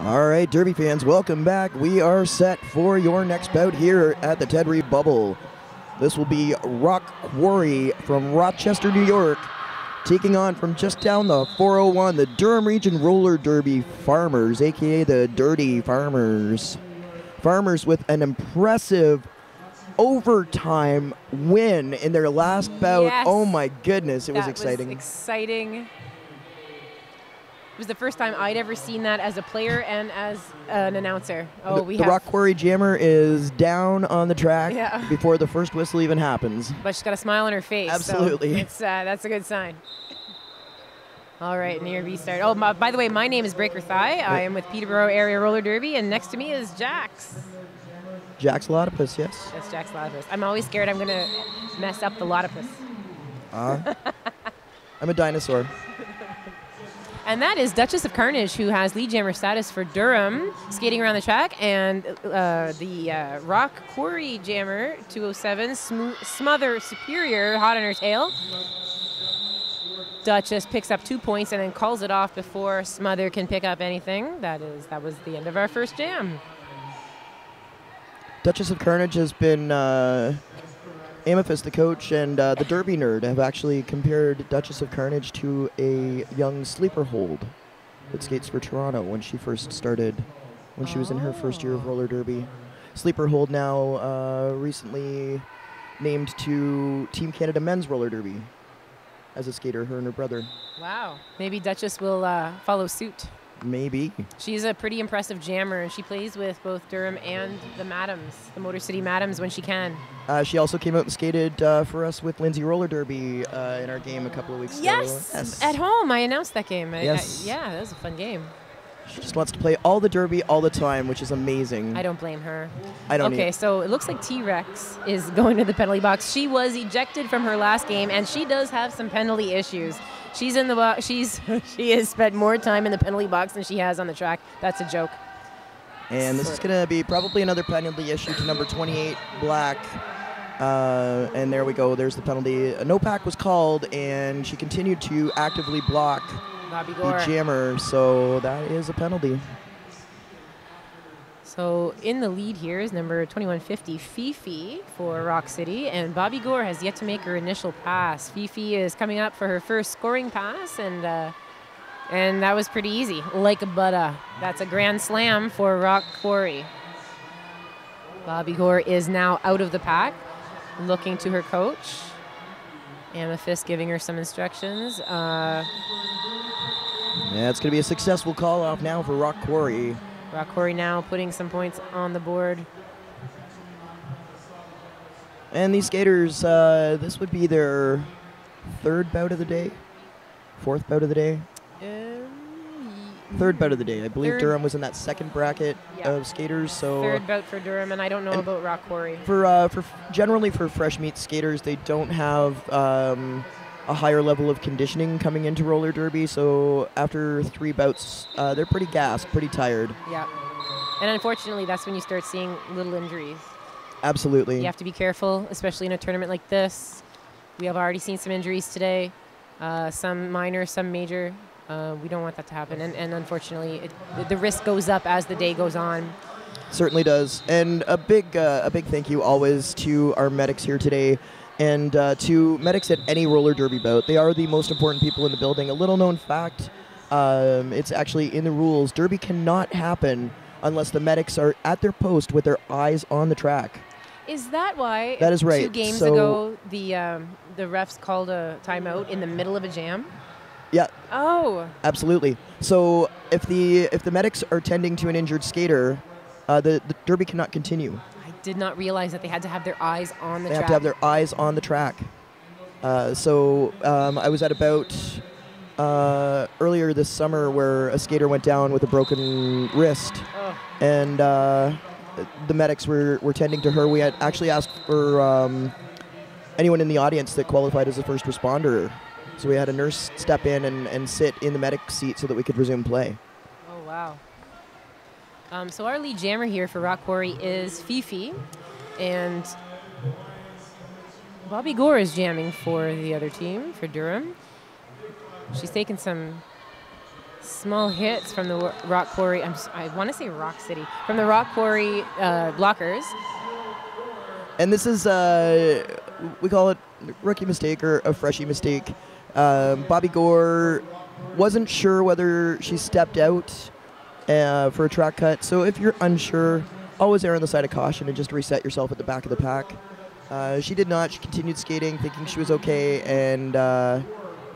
All right, Derby fans, welcome back. We are set for your next bout here at the Ted Reeve Bubble. This will be Quarry from Rochester, New York, taking on from just down the 401, the Durham Region Roller Derby Farmers, aka the Dirty Farmers. Farmers with an impressive overtime win in their last bout. Yes. Oh my goodness, it was exciting. Was exciting. It was the first time I'd ever seen that as a player and as an announcer. Oh, the Rock Quarry Jammer is down on the track before the first whistle even happens. But she's got a smile on her face. Absolutely. So that's a good sign. All right, near restart. Oh, by the way, my name is Breaker Thigh. I am with Peterborough Area Roller Derby, and next to me is Jax. Jaxalottapus, yes. That's Jaxalottapus. I'm always scared I'm going to mess up the Lottopus. I'm a dinosaur. And that is Duchess of Carnage, who has lead jammer status for Durham, skating around the track, and the Rock Quarry jammer, 207, Smother Superior, hot on her tail. Duchess picks up 2 points and then calls it off before Smother can pick up anything. That was the end of our first jam. Duchess of Carnage has been Amethyst, the coach, and the Derby Nerd have actually compared Duchess of Carnage to a young sleeper hold that skates for Toronto when she first started, when she was in her first year of roller derby. Sleeper hold now recently named to Team Canada Men's Roller Derby as a skater, her and her brother. Wow. Maybe Duchess will follow suit. Maybe. She's a pretty impressive jammer, and she plays with both Durham and the Madams, the Motor City Madams, when she can. She also came out and skated for us with Lindsay Roller Derby in our game a couple of weeks ago. Yes! At home, I announced that game. Yes. Yeah, that was a fun game. She just wants to play all the derby all the time, which is amazing. I don't blame her. I don't Okay, so it looks like T-Rex is going to the penalty box. She was ejected from her last game, and she does have some penalty issues. She's in the box. She has spent more time in the penalty box than she has on the track. That's a joke. And this is going to be probably another penalty issue to number 28, Black. And there we go. There's the penalty. No pack was called, and she continued to actively block the jammer. So that is a penalty. So in the lead here is number 2150, Fifi for Rock City, and Bobby Gore has yet to make her initial pass. Fifi is coming up for her first scoring pass, and that was pretty easy, like a butter. That's a grand slam for Rock Quarry. Bobby Gore is now out of the pack, looking to her coach. Amethyst giving her some instructions. Yeah, it's going to be a successful call-off now for Rock Quarry. Rock Quarry now putting some points on the board. And these skaters, this would be their third bout of the day? Fourth bout of the day? Third bout of the day. I believe Durham was in that second bracket of skaters. So third bout for Durham, and I don't know about Rock Quarry. Generally for fresh meat skaters, they don't have a higher level of conditioning coming into roller derby, so after 3 bouts, they're pretty gassed, pretty tired. Yeah, and unfortunately, that's when you start seeing little injuries. Absolutely. You have to be careful, especially in a tournament like this. We have already seen some injuries today, some minor, some major. We don't want that to happen, and unfortunately, the risk goes up as the day goes on. Certainly does, and a big thank you always to our medics here today. And to medics at any roller derby bout, they are the most important people in the building. A little known fact, it's actually in the rules. Derby cannot happen unless the medics are at their post with their eyes on the track. Is that why? That is right. 2 games ago, the refs called a timeout in the middle of a jam? Yeah. Oh. Absolutely. So if the medics are tending to an injured skater, the derby cannot continue. Did not realize that they had to have their eyes on the track. They have to have their eyes on the track. So I was at a bout earlier this summer where a skater went down with a broken wrist, and the medics were tending to her. We had actually asked for anyone in the audience that qualified as a first responder. So we had a nurse step in and sit in the medic seat so that we could resume play. Oh, wow. So our lead jammer here for Rock Quarry is Fifi, and Bobby Gore is jamming for the other team, for Durham. She's taken some Small hits from the Rock Quarry. I want to say Rock City. From the Rock Quarry blockers. And this is, we call it rookie mistake or a freshie mistake. Bobby Gore wasn't sure whether she stepped out for a track cut. So if you're unsure, always err on the side of caution and just reset yourself at the back of the pack. She did not. She continued skating, thinking she was okay, and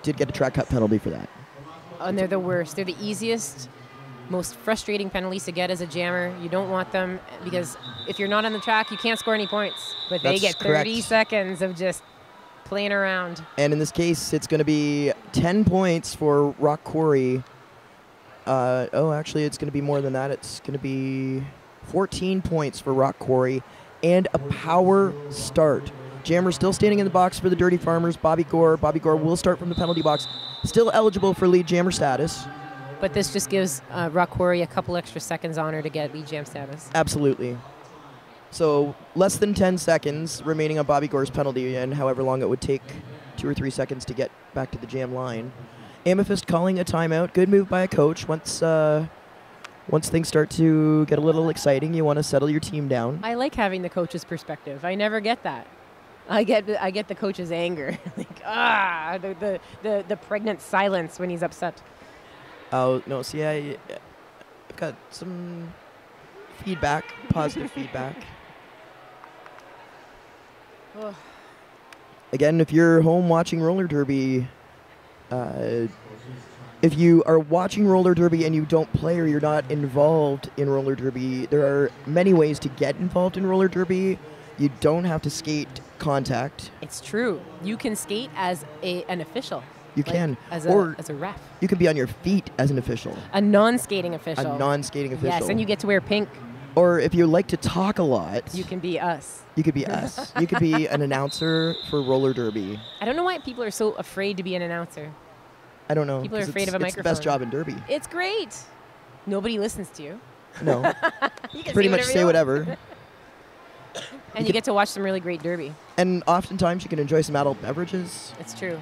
did get a track cut penalty for that. And they're the worst. They're the easiest, most frustrating penalties to get as a jammer. You don't want them because if you're not on the track, you can't score any points. But they get 30 seconds of just playing around. And in this case, it's going to be 10 points for Rock Quarry. Actually, it's going to be more than that. It's going to be 14 points for Rock Quarry and a power start. Jammer still standing in the box for the Dirty Farmers. Bobby Gore. Bobby Gore will start from the penalty box. Still eligible for lead jammer status. But this just gives Rock Quarry a couple extra seconds on her to get lead jam status. Absolutely. So less than 10 seconds remaining on Bobby Gore's penalty, and however long it would take, 2 or 3 seconds to get back to the jam line. Amethyst calling a timeout. Good move by a coach. Once things start to get a little exciting, you want to settle your team down. I like having the coach's perspective. I never get that. I get the coach's anger, like the pregnant silence when he's upset. Oh no! See, I've got some feedback, positive feedback. Again, if you're home watching roller derby, if you are watching roller derby and you don't play or you're not involved in roller derby, there are many ways to get involved in roller derby. You don't have to skate contact. It's true. You can skate as an official. You can. As a ref. You can be on your feet as an official. A non-skating official. A non-skating official. Yes, and you get to wear pink. Or if you like to talk a lot. You can be us. You could be us. You could be an announcer for roller derby. I don't know why people are so afraid to be an announcer. I don't know. People are afraid of a microphone. It's the best job in derby. It's great. Nobody listens to you. No. You can pretty much say whatever. And you get to watch some really great derby. And oftentimes you can enjoy some adult beverages. It's true.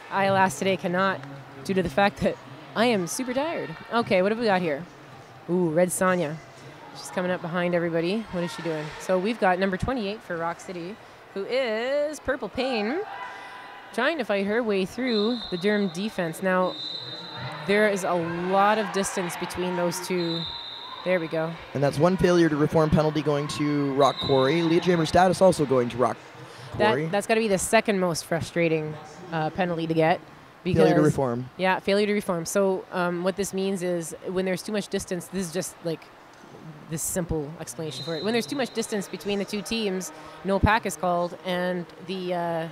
I, alas, today cannot, due to the fact that I am super tired. Okay, what have we got here? Ooh, Red Sonia. She's coming up behind everybody. What is she doing? So we've got number 28 for Rock City, who is Purple Pain, trying to fight her way through the Durham defense. Now, there is a lot of distance between those two. There we go. And that's one failure to reform penalty going to Rock Quarry. Lead jammer status also going to Rock Quarry. That's got to be the second most frustrating penalty to get. Because, failure to reform. Yeah, failure to reform. So what this means is when there's too much distance, this is just like this simple explanation for it. When there's too much distance between the two teams, no pack is called, and the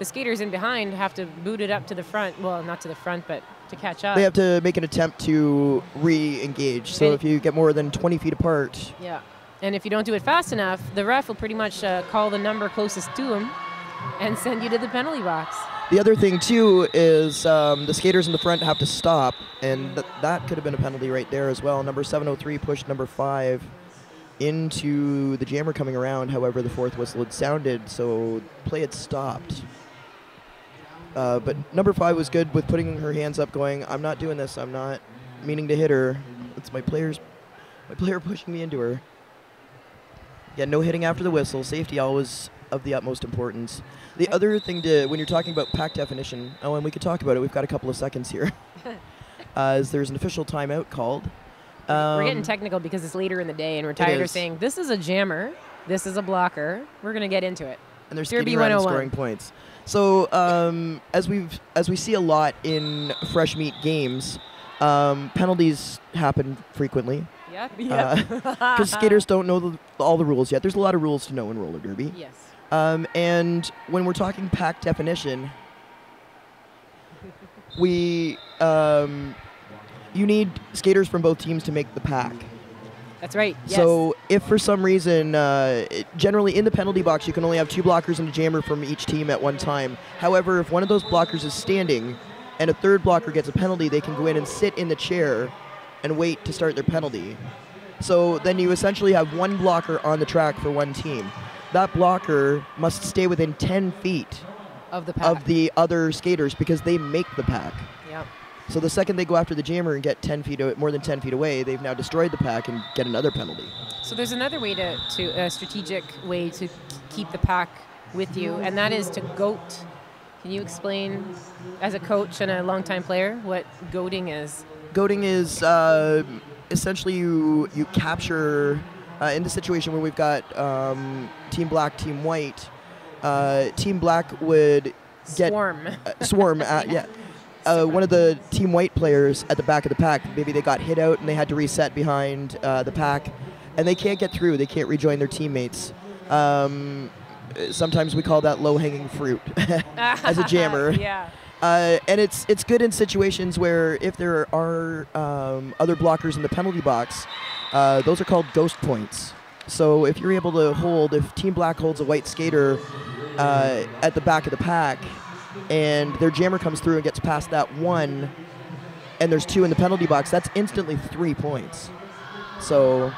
skaters in behind have to boot it up to the front. Well, not to the front, but to catch up. They have to make an attempt to re-engage. So if you get more than 20 feet apart. Yeah. And if you don't do it fast enough, the ref will pretty much call the number closest to him and send you to the penalty box. The other thing, too, is the skaters in the front have to stop, and that could have been a penalty right there as well. Number 703 pushed number 5 into the jammer coming around. However, the fourth whistle had sounded, so play had stopped. But number 5 was good with putting her hands up, going, I'm not doing this. I'm not meaning to hit her. It's my player pushing me into her. Yeah, no hitting after the whistle. Safety always of the utmost importance. The other thing when you're talking about pack definition, and we could talk about it, we've got a couple of seconds here, is there's an official timeout called. We're getting technical because it's later in the day, and we're tired of saying, this is a jammer, this is a blocker, we're going to get into it. And they're skating around and scoring points. So as we see a lot in fresh meat games, penalties happen frequently. Yep. Because skaters don't know all the rules yet. There's a lot of rules to know in roller derby. Yes. And when we're talking pack definition, you need skaters from both teams to make the pack. That's right. Yes. So if for some reason, generally in the penalty box, you can only have 2 blockers and a jammer from each team at one time. However, if one of those blockers is standing and a third blocker gets a penalty, they can go in and sit in the chair and wait to start their penalty. So then you essentially have one blocker on the track for one team. That blocker must stay within 10 feet of the pack. Of the other skaters because they make the pack. Yep. So the second they go after the jammer and get 10 feet, more than 10 feet away, they've now destroyed the pack and get another penalty. So there's another way to a strategic way to keep the pack with you, and that is to goat. Can you explain, as a coach and a longtime player, what goating is? Goating is essentially you capture, in the situation where we've got Team Black, Team White, Team Black would get... Swarm. Yeah. One of the Team White players at the back of the pack, maybe they got hit out and they had to reset behind the pack, and they can't get through. They can't rejoin their teammates. Sometimes we call that low-hanging fruit as a jammer. Yeah. And it's good in situations where if there are other blockers in the penalty box, those are called ghost points. So if you're able to hold, if Team Black holds a white skater at the back of the pack, and their jammer comes through and gets past that one, and there's 2 in the penalty box, that's instantly 3 points. So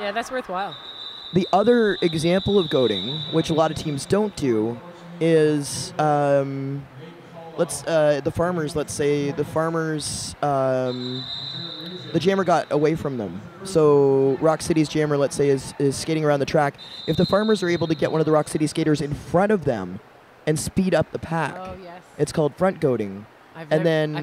yeah, that's worthwhile. The other example of goating, which a lot of teams don't do, is the farmers. Let's say the farmers, the jammer got away from them. So Rock City's jammer, let's say, is skating around the track. If the farmers are able to get one of the Rock City skaters in front of them and speed up the pack, it's called front goating. I've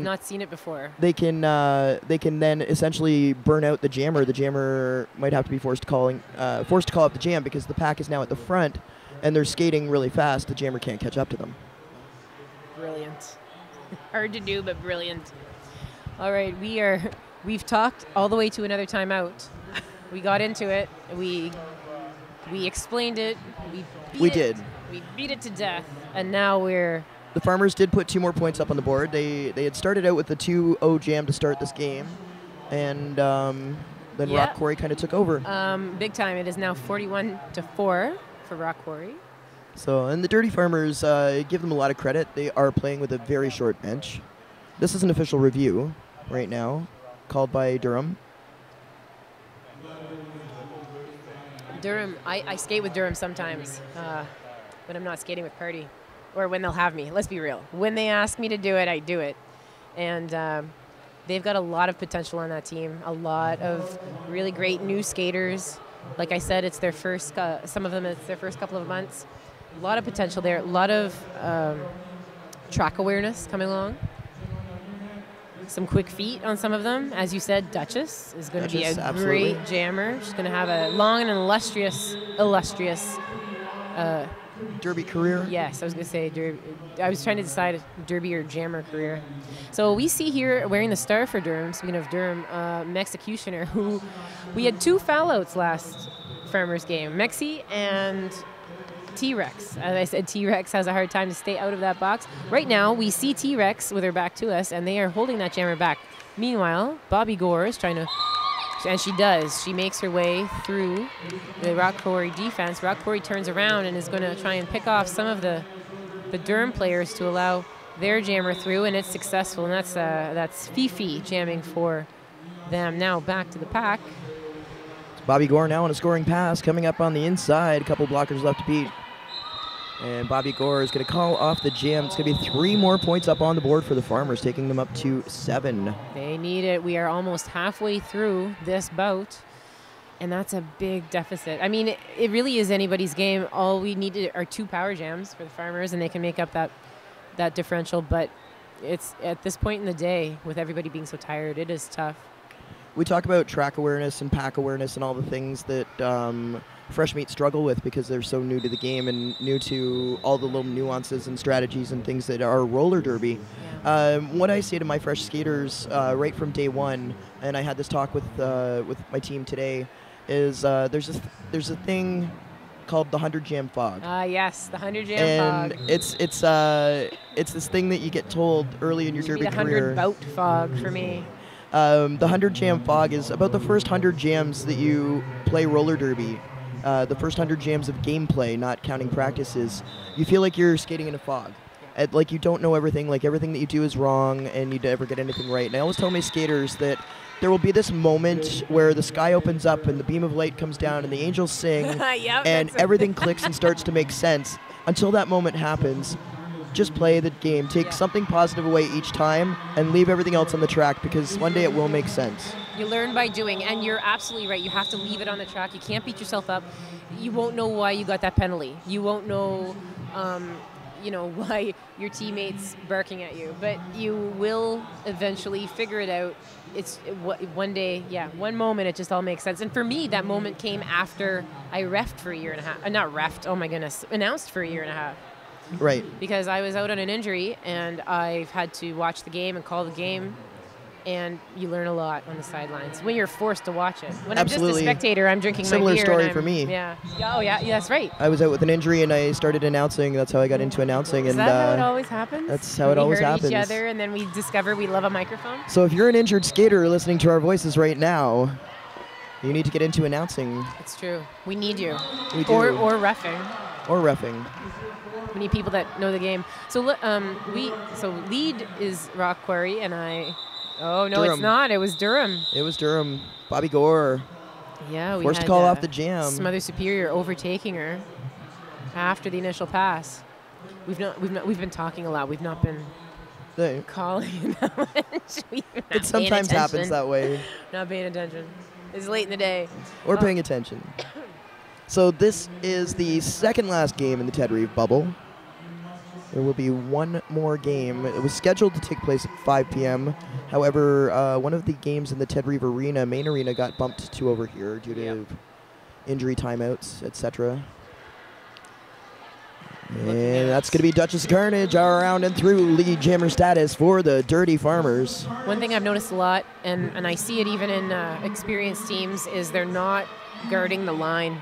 not seen it before. They can then essentially burn out the jammer. The jammer might have to be forced to call up the jam because the pack is now at the front, and they're skating really fast. The jammer can't catch up to them. Brilliant. Hard to do, but brilliant. All right, we've talked all the way to another timeout. We got into it. We explained it. We beat it to death, and now the farmers did put 2 more points up on the board. They had started out with the 2-0 jam to start this game, and then Rock Quarry kind of took over. Big time. It is now 41-4 for Rock Quarry. So, and the Dirty Farmers, give them a lot of credit. They are playing with a very short bench. This is an official review right now, called by Durham. Durham, I skate with Durham sometimes, when I'm not skating with Party. Or when they'll have me. Let's be real. When they ask me to do it, I do it. And they've got a lot of potential on that team. A lot of really great new skaters. Like I said, it's their first. Some of them, it's their first couple of months. A lot of potential there. A lot of track awareness coming along. Some quick feet on some of them. As you said, Duchess is going to be a great jammer. She's going to have a long and illustrious Derby career? Yes, I was going to say Derby. I was trying to decide Derby or jammer career. So we see here wearing the star for Durham, speaking of Durham, Executioner, who we had 2 foul-outs last Farmers game, Mexi and T-Rex. As I said, T-Rex has a hard time to stay out of that box. Right now, we see T-Rex with her back to us, and they are holding that jammer back. Meanwhile, Bobby Gore is trying to... And she does. She makes her way through the Rock Quarry defense. Rock Quarry turns around and is going to try and pick off some of the Durham players to allow their jammer through, and it's successful. And that's Fifi jamming for them. Now back to the pack. Bobby Gore now on a scoring pass, coming up on the inside. A couple blockers left to beat. And Bobby Gore is going to call off the jam. It's going to be 3 more points up on the board for the Farmers, taking them up to 7. They need it. We are almost halfway through this bout, and that's a big deficit. I mean, it really is anybody's game. All we need are 2 power jams for the Farmers, and they can make up that differential. But it's at this point in the day, with everybody being so tired, it is tough. We talk about track awareness and pack awareness and all the things that fresh meat struggle with because they're so new to the game and new to all the little nuances and strategies and things that are roller derby. Yeah. What I say to my fresh skaters right from day one, and I had this talk with my team today, is there's a thing called the 100 jam fog. Yes, the 100 jam fog. And it's this thing that you get told early in your derby career. The 100 bout fog for me. The 100 jam fog is about the first 100 jams that you play roller derby. The first 100 jams of gameplay, not counting practices. You feel like you're skating in a fog. Like you don't know everything, like everything that you do is wrong and you never get anything right. And I always tell my skaters that there will be this moment where the sky opens up and the beam of light comes down and the angels sing yep, and everything clicks and starts to make sense. Until that moment happens, just play the game. Take something positive away each time and leave everything else on the track, because one day it will make sense. You learn by doing, and you're absolutely right. You have to leave it on the track. You can't beat yourself up. You won't know why you got that penalty. You won't know, why your teammates barking at you. But you will eventually figure it out. It's one day, one moment, it just all makes sense. And for me, that moment came after I refed for a year and a half. Not refed, oh my goodness, announced for a year and a half. Right. Because I was out on an injury, and I've had to watch the game and call the game. And you learn a lot on the sidelines when you're forced to watch it. When Absolutely. I'm just a spectator, I'm drinking Similar my beer. story for me. Yeah. Oh, yeah. That's right. I was out with an injury and I started announcing. That's how I got into announcing. Is that how it always happens? That's how it always happens. We heard each other, and then we discover we love a microphone. So if you're an injured skater listening to our voices right now, you need to get into announcing. It's true. We need you. We do. Or reffing. Or reffing. We need people that know the game. So lead is Rock Quarry, and I. Oh, no, Durham. It's not. It was Durham. It was Durham. Bobby Gore. Yeah, we forced had to call off the jam. Smother Superior overtaking her after the initial pass. We've been talking a lot. We've not been calling that much. It sometimes happens that way. Not paying attention. It's late in the day. Or paying attention. So this is the second last game in the Ted Reeve bubble. There will be one more game. It was scheduled to take place at 5 p.m. However, one of the games in the Ted Reeve arena, main arena, got bumped to over here due to injury timeouts, etc. And that's going to be Duchess of Carnage around and through lead jammer status for the Dirty Farmers. One thing I've noticed a lot, and I see it even in experienced teams, is they're not guarding the line.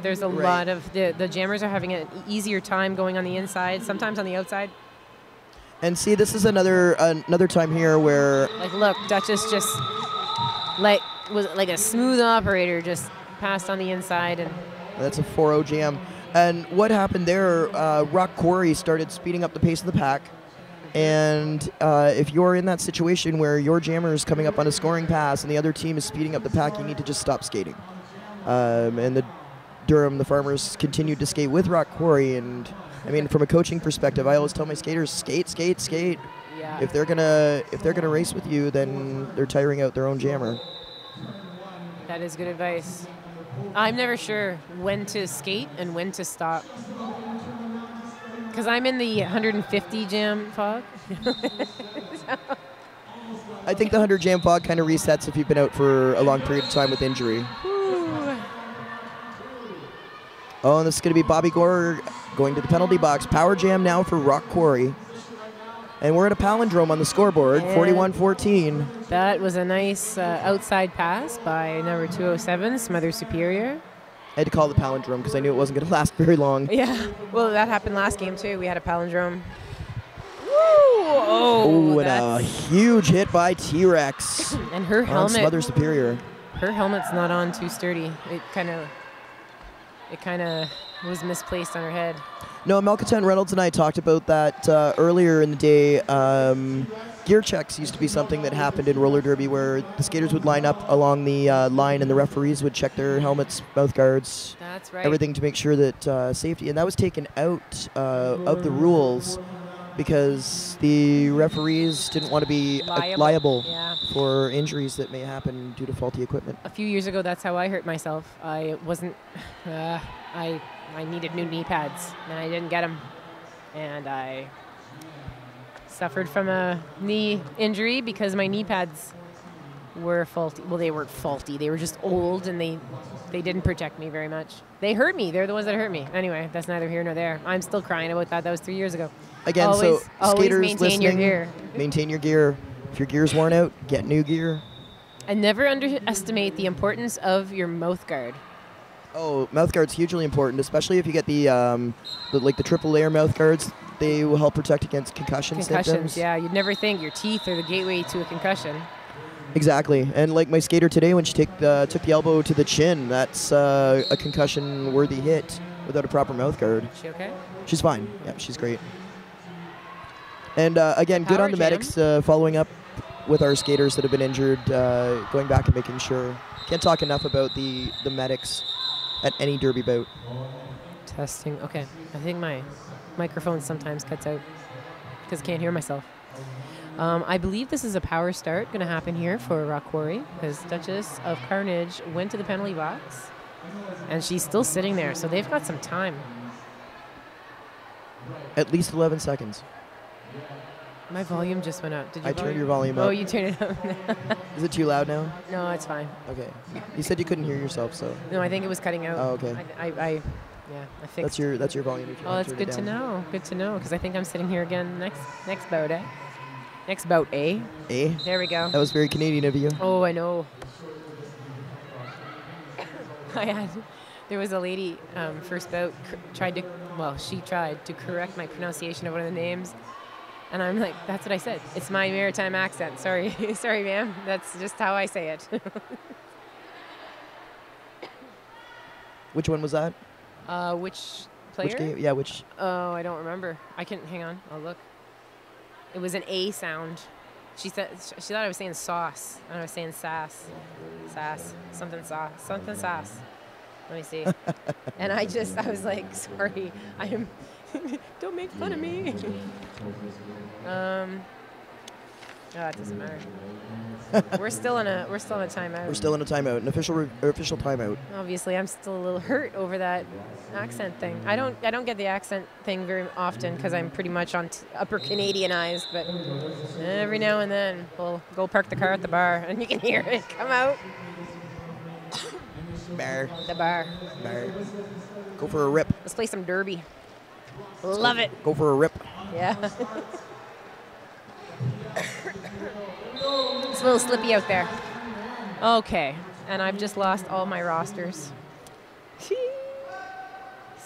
There's a lot of the jammers are having an easier time going on the inside, sometimes on the outside. And see, this is another time here where, like, look, Duchess just was like a smooth operator, just passed on the inside, and that's a 4-0 jam. And what happened there? Rock Quarry started speeding up the pace of the pack. And if you're in that situation where your jammer is coming up on a scoring pass and the other team is speeding up the pack, you need to just stop skating. And the Farmers continued to skate with Rock Quarry, and I mean, from a coaching perspective, I always tell my skaters, skate, skate, skate. Yeah. If they're gonna race with you, then they're tiring out their own jammer. That is good advice. I'm never sure when to skate and when to stop, because I'm in the 150 jam fog. I think the 100 jam fog kind of resets if you've been out for a long period of time with injury. Oh, and this is going to be Bobby Gore going to the penalty box. Power jam now for Rock Quarry. And we're at a palindrome on the scoreboard, 41-14. That was a nice outside pass by number 207, Smother Superior. I had to call the palindrome because I knew it wasn't going to last very long. Yeah, well, that happened last game, too. We had a palindrome. Woo! Oh, and a huge hit by T-Rex. And her helmet. Smother Superior. Her helmet's not on too sturdy. It kind of was misplaced on her head. No, Malcontent Reynolds and I talked about that earlier in the day. Gear checks used to be something that happened in roller derby where the skaters would line up along the line and the referees would check their helmets, mouth guards, that's right, everything to make sure that safety. And that was taken out of the rules because the referees didn't want to be liable for injuries that may happen due to faulty equipment. A few years ago, that's how I hurt myself. I wasn't, I needed new knee pads, and I didn't get them. And I suffered from a knee injury because my knee pads were faulty. Well, they weren't faulty. They were just old, and they didn't protect me very much. They hurt me. They're the ones that hurt me. Anyway, that's neither here nor there. I'm still crying about that. That was 3 years ago. Again, always skaters maintain your gear. Maintain your gear. If your gear's worn out, get new gear. And never underestimate the importance of your mouth guard. Oh, mouth guard's hugely important, especially if you get the triple layer mouth guards. They will help protect against concussions, symptoms. Yeah. You'd never think your teeth are the gateway to a concussion. Exactly. And like my skater today, when she took the elbow to the chin, that's a concussion-worthy hit without a proper mouth guard. Is she okay? She's fine. Yeah, she's great. And again, good on the medics following up with our skaters that have been injured, going back and making sure. Can't talk enough about the medics at any derby bout. Testing. Okay. I think my microphone sometimes cuts out because I can't hear myself. I believe this is a power start going to happen here for Rock Quarry because Duchess of Carnage went to the penalty box, and she's still sitting there, so they've got some time. At least 11 seconds. My volume just went up. Did you? I turned your volume up. Oh, you turned it up. Is it too loud now? No, it's fine. Okay. You said you couldn't hear yourself, so. No, I think it was cutting out. Oh, okay. I fixed. That's your volume. Oh, that's good to know. Good to know, because I think I'm sitting here again next bout, eh? Next bout, eh? Eh? There we go. That was very Canadian of you. Oh, I know. There was a lady, first bout, she tried to correct my pronunciation of one of the names. And I'm like, that's what I said. It's my maritime accent. Sorry. Sorry, ma'am. That's just how I say it. Which one was that? Which player? Which game? Yeah, which? Oh, I don't remember. Hang on. I'll look. It was an A sound. She thought I was saying sauce. And I was saying sass. Sass. Something sauce. Something sass. Let me see. And I was like, sorry. Don't make fun of me. It doesn't matter. We're still in a timeout. We're still in a timeout, an official timeout. Obviously, I'm still a little hurt over that accent thing. I don't get the accent thing very often because I'm pretty much on upper Canadianized. But every now and then, we'll go park the car at the bar, and you can hear it come out. Bar. The bar. Bar. Go for a rip. Let's play some derby. Love it. Go for a rip. Yeah. It's a little slippy out there. Okay, and I've just lost all my rosters.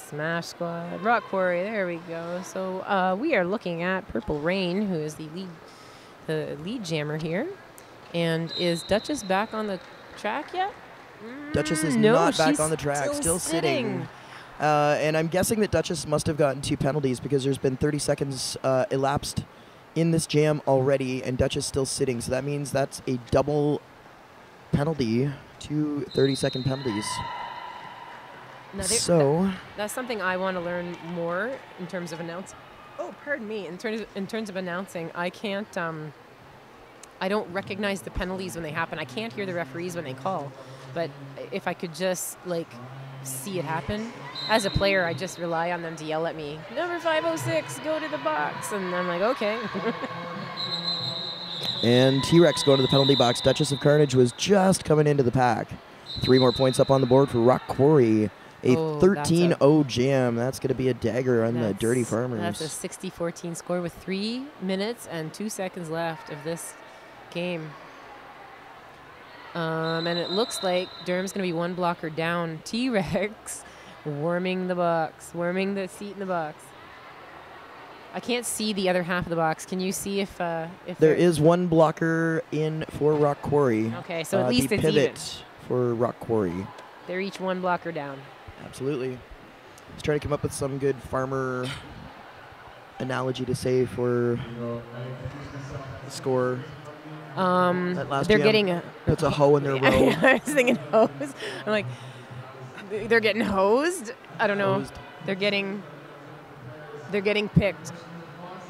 Smash Squad, Rock Quarry, there we go. So we are looking at Purple Rain, who is the lead jammer here. And is Duchess back on the track yet? Duchess is no, not back on the track, still sitting. And I'm guessing that Duchess must have gotten 2 penalties because there's been 30 seconds elapsed in this jam already, and Duchess still sitting. So that means that's a double penalty, 2 30-second penalties. Now that's something I want to learn more in terms of announcing. Oh, pardon me. In terms of announcing, I can't. I don't recognize the penalties when they happen. I can't hear the referees when they call. But if I could just see it happen, as a player, I just rely on them to yell at me, "Number 506, go to the box," and I'm like, okay. And T-Rex going to the penalty box. Duchess of Carnage was just coming into the pack. 3 more points up on the board for Rock Quarry. A 13-0 jam. That's going to be a dagger on the Dirty Farmers. That's a 60-14 score with 3 minutes and 2 seconds left of this game. And it looks like Durham's going to be 1 blocker down. T-Rex warming the box, warming the seat in the box. I can't see the other half of the box. Can you see if there is 1 blocker in for Rock Quarry? Okay, so at least the it's pivot even. For Rock Quarry. They're each 1 blocker down. Absolutely. Let's try to come up with some good farmer analogy to say for the score. They're getting puts a hoe in their row. I was thinking hose. I'm like, they're getting hosed. I don't know. Hosed. They're getting picked.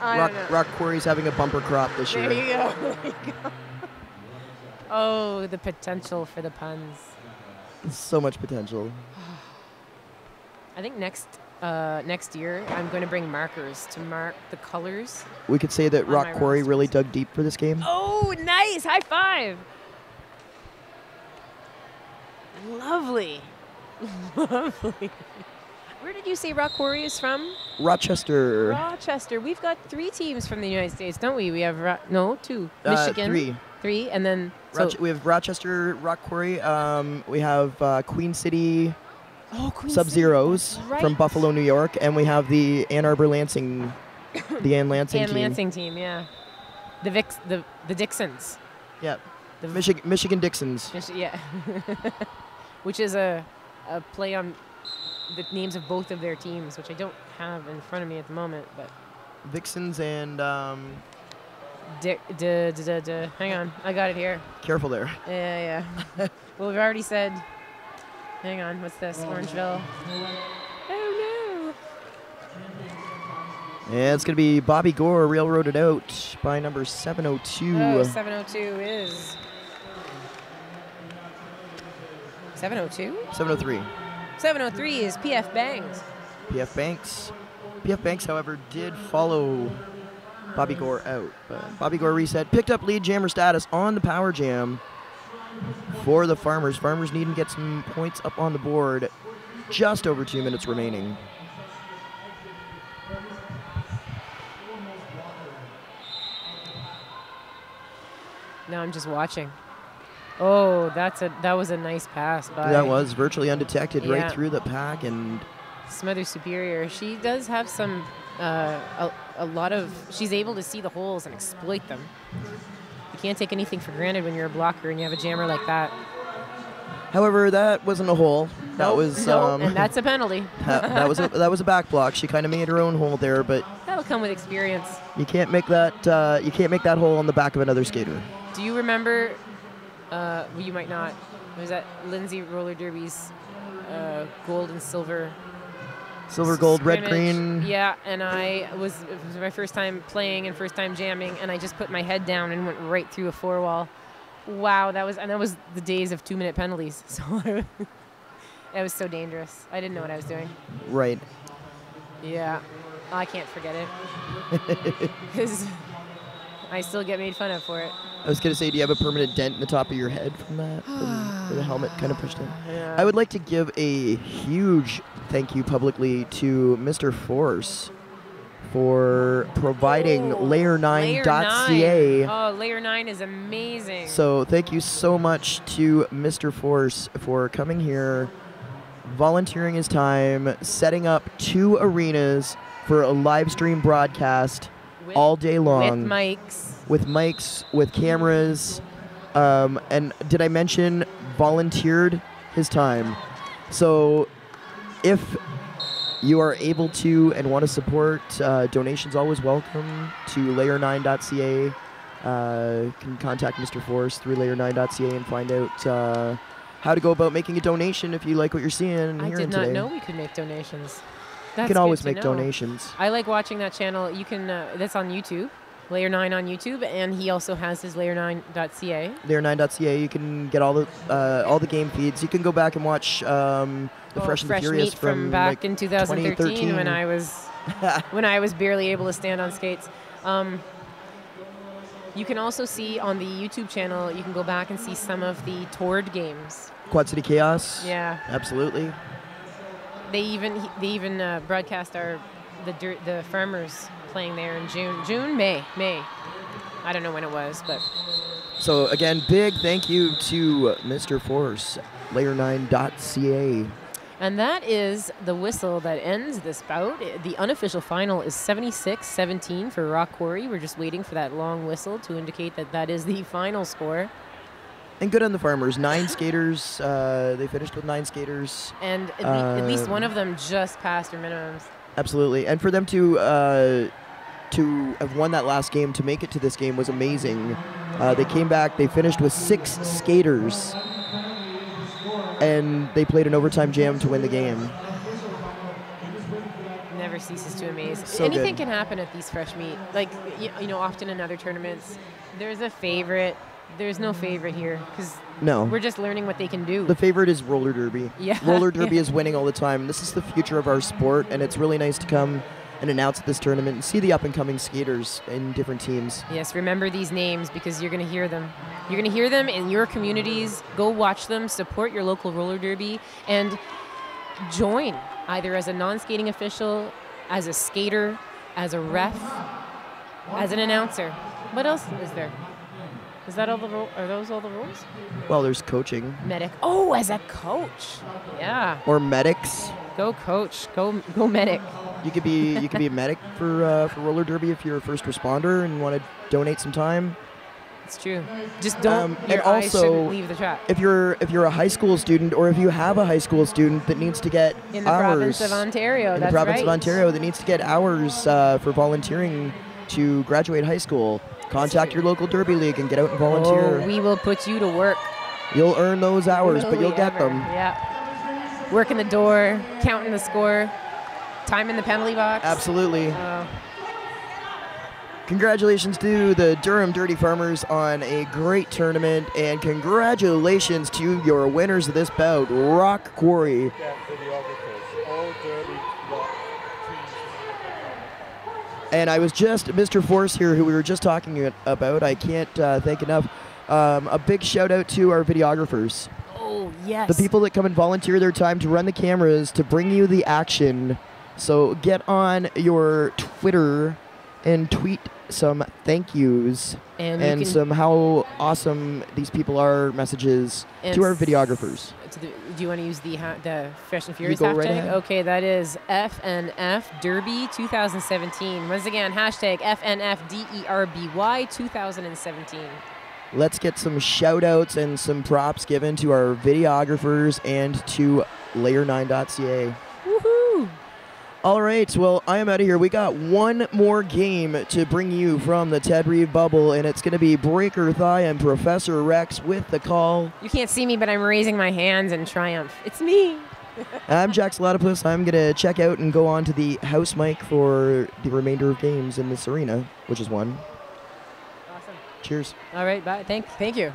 Rock Quarry's having a bumper crop this year. There you go. There you go. Oh, the potential for the puns. So much potential. I think next year I'm going to bring markers to mark the colors. We could say that Rock Quarry really dug deep for this game. Oh, nice! High five! Lovely. Lovely. Where did you say Rock Quarry is from? Rochester. Rochester. We've got 3 teams from the United States, don't we? We have 2. Michigan. 3, and then we have Rochester, Rock Quarry. We have Queen City. Sub-Zeros from Buffalo, New York, and we have the Ann Arbor Lansing, Lansing team, yeah. The Dixons. Yeah. The Michigan Dixons. Yeah. Which is a play on the names of both of their teams, which I don't have in front of me at the moment, but Dixons and hang on, I got it here. Careful there. Yeah. Well, we've already said. Hang on, what's this? Orangeville. Oh And it's going to be Bobby Gore railroaded out by number 702. Oh, 702 is 702? 703. 703 is PF Bangs. PF Banks. PF Banks, however, did follow Bobby Gore out. But Bobby Gore reset, picked up lead jammer status on the power jam for the Farmers. Farmers need to get some points up on the board. Just over 2 minutes remaining. Now I'm just watching. Oh, that was a nice pass by. That was virtually undetected right Yeah. through the pack, and Smother Superior. She does have some, a lot of, she's able to see the holes and exploit them. You can't take anything for granted when you're a blocker and you have a jammer like that. however, that wasn't a hole. That Nope, was nope, and that's a penalty. that was a back block. She kind of made her own hole there, but That'll come with experience. you can't make that hole on the back of another skater. Do you remember? You might not. Was that Lindsay Roller Derby's gold and silver? Silver, gold, red, scrimmage? green. Yeah, and it was my first time playing and first time jamming, and I just put my head down and went right through a floor wall. Wow, that was the days of 2-minute penalties. So that was so dangerous. I didn't know what I was doing. Right. Yeah, I can't forget it. 'Cause I still get made fun of for it. I was going to say, do you have a permanent dent in the top of your head from that? From the helmet kind of pushed in? Yeah. I would like to give a huge thank you publicly to Mr. Force for providing layer9.ca. Oh, Layer 9 is amazing. So thank you so much to Mr. Force for coming here, volunteering his time, setting up 2 arenas for a live stream broadcast all day long. With mics. With mics, with cameras. And did I mention volunteered his time? So if you are able to and want to support, donations always welcome to layer9.ca. You can contact Mr. Force through layer9.ca and find out how to go about making a donation if you like what you're seeing and I hearing did not today. know we could make donations. You That's can always good to make know. donations. I like watching that channel. You can, that's on YouTube, Layer 9 on YouTube, and he also has his layer9.ca. Layer9.ca, you can get all the game feeds. You can go back and watch the Fresh and Furious meat from back like in 2013 when I was barely able to stand on skates. You can also see on the YouTube channel, you can go back and see some of the toured games. Quad City Chaos. Yeah. Absolutely. They even broadcast the Farmers playing there in May. I don't know when it was, but. So again, big thank you to Mr. Force, layer9.ca. And that is the whistle that ends this bout. The unofficial final is 76-17 for Rock Quarry. We're just waiting for that long whistle to indicate that is the final score. And good on the Farmers. 9 skaters. They finished with 9 skaters. And at least one of them just passed their minimums. Absolutely. And for them to have won that last game, to make it to this game was amazing. They came back. They finished with 6 skaters. And they played an overtime jam to win the game. Never ceases to amaze. So Anything good. can happen at these fresh meet. Like, you know, often in other tournaments, there's a favorite. There's no favorite here because No. we're just learning what they can do. The favorite is roller derby. Yeah. Roller derby is winning all the time. This is the future of our sport, and it's really nice to come and announce at this tournament and see the up-and-coming skaters in different teams. Yes, remember these names because you're going to hear them. You're going to hear them in your communities. Go watch them, support your local roller derby, and join either as a non-skating official, as a skater, as a ref, as an announcer. What else is there? Is that all the rules? Are those all the rules? Well, there's coaching. Medic. Oh, as a coach. Yeah. Or medics. Go coach. Go medic. You could be a medic for roller derby if you're a first responder and want to donate some time. It's true. Just don't. Your and eyes also, shouldn't leave the trap. If you're a high school student, or if you have a high school student that needs to get In the hours province of Ontario. in That's the province right. of Ontario that needs to get hours for volunteering to graduate high school, contact your local derby league and get out and volunteer. Oh, we will put you to work. You'll earn those hours, Will but you'll we get ever? them. Yeah. Working the door, counting the score, time in the penalty box. Absolutely. Congratulations to the Durham Dirty Farmers on a great tournament, and congratulations to your winners of this bout, Rock Quarry. Yeah, Videographers, all dirty teams. And I was just, Mr. Force here, who we were just talking about, I can't thank enough, a big shout out to our videographers. Oh, yes. The people that come and volunteer their time to run the cameras, to bring you the action. So get on your Twitter and tweet some thank yous and some how awesome these people are messages to our videographers. Do you want to use the Fresh and Furious You go hashtag? right ahead. Okay, that is FNF Derby 2017. Once again, hashtag FNFDERBY 2017. Let's get some shout outs and some props given to our videographers and to layer9.ca. Woohoo! All right, well, I am out of here. We got one more game to bring you from the Ted Reeve bubble, and it's going to be Breaker Thigh and Professor Wrex with the call. You can't see me, but I'm raising my hands in triumph. It's me. I'm Jaxalottapus. I'm going to check out and go on to the house mic for the remainder of games in this arena, which is one. Awesome. Cheers. All right, bye. Thank you.